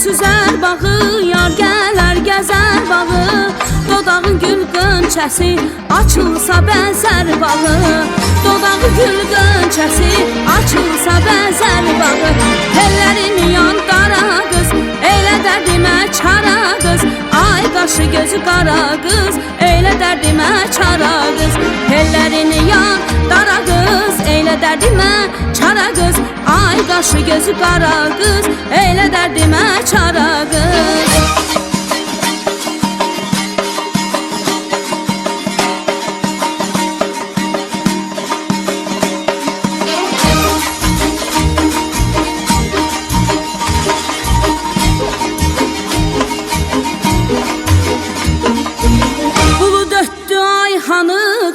süzər bağı, yar gələr gəzər bağı. Dodağın gül qönçəsi, açılsa bəzər bağı. Dodağı gül qönçəsi, açılsa bəzər bağı. Tellərin yan qara qız, elə dərdimə çara qız. Ay qaşı gözü qara qız, elə dərdimə çara qız. Tellərin yan qara qız, elə dərdimə çara qız. Ay qaşı gözü qara qız, elə dərdimə çara qız.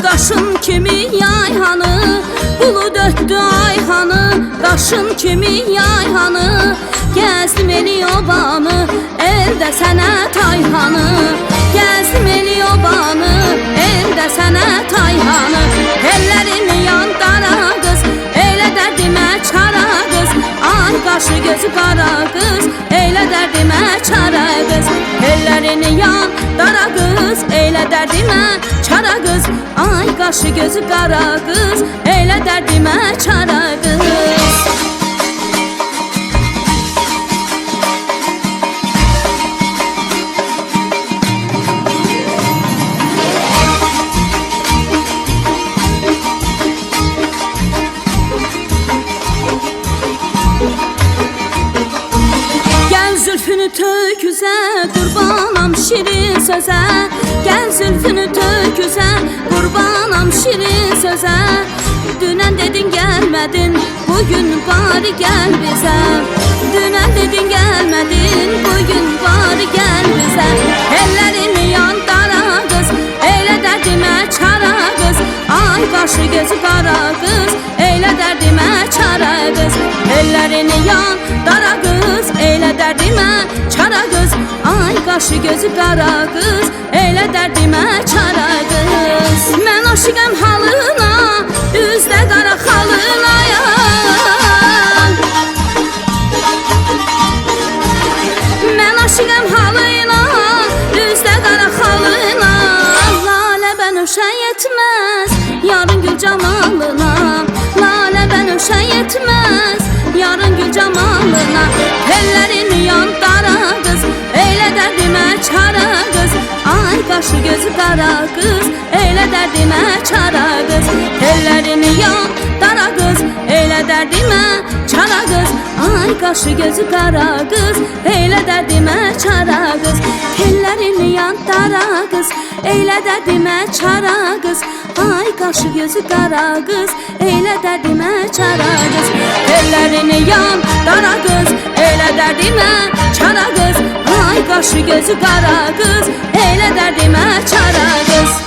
Qaşın kimi yayhanı, bulud ötdü ayhanı. Qaşın kimi yayhanı, gəzdim eli obanı, elde sənə tayhanı. Gəzdim eli obanı, elde sənə tayhanı. Ellərin yan qara qız, elə dərdimə çara qız. Ay qaşı gözü qara qız, elə dərdimə çara qız. Ellərin yan qara qız, elə dərdimə çara qız. Ay qaşı gözü qara qız, elə dərdimə çara qız. Zülfünü töküzə, qurbanam şirin sözə. Gəl zülfünü töküzə, qurbanam şirin sözə. Dünən dedin gəlmədin, bugün bari gəl bizə. Dünən dedin gəlmədin, bugün bari gəl bizə. Ellərin yan qara qız, elə dərdimə çara qız. Ay qaşı gözü qara qız, elə dərdimə çara qız. Ellərin yan qara qız, elə dərdimə çara qız. Ay qaşı gözü qara qız, elə dərdimə çara qız. Mən aşiqəm halına, üzdə qara xalına yan. Mən aşiqəm halına, üzdə qara xalına. Lalə bənövşə yetməz, yarın gül camalına. Lalə bənövşə yetməz, yarın gül camalına. Tellərin yan qara qız, elə dərdimə çara qız. Ay qaşı gözü qara qız, elə dərdimə çara qız. Tellərin yan qara qız, elə dərdimə çara qız. Ay qaşı gözü qara qız, elə dərdimə çara qız. Tellərin yan qara qız, elə dərdimə çara qız. Ay qaşı gözü qara qız, elə dərdimə çara qız. Tellərin yan qara qız, elə dərdimə çara qız. Ay qaşı gözü qara qız, elə dərdimə çara qız.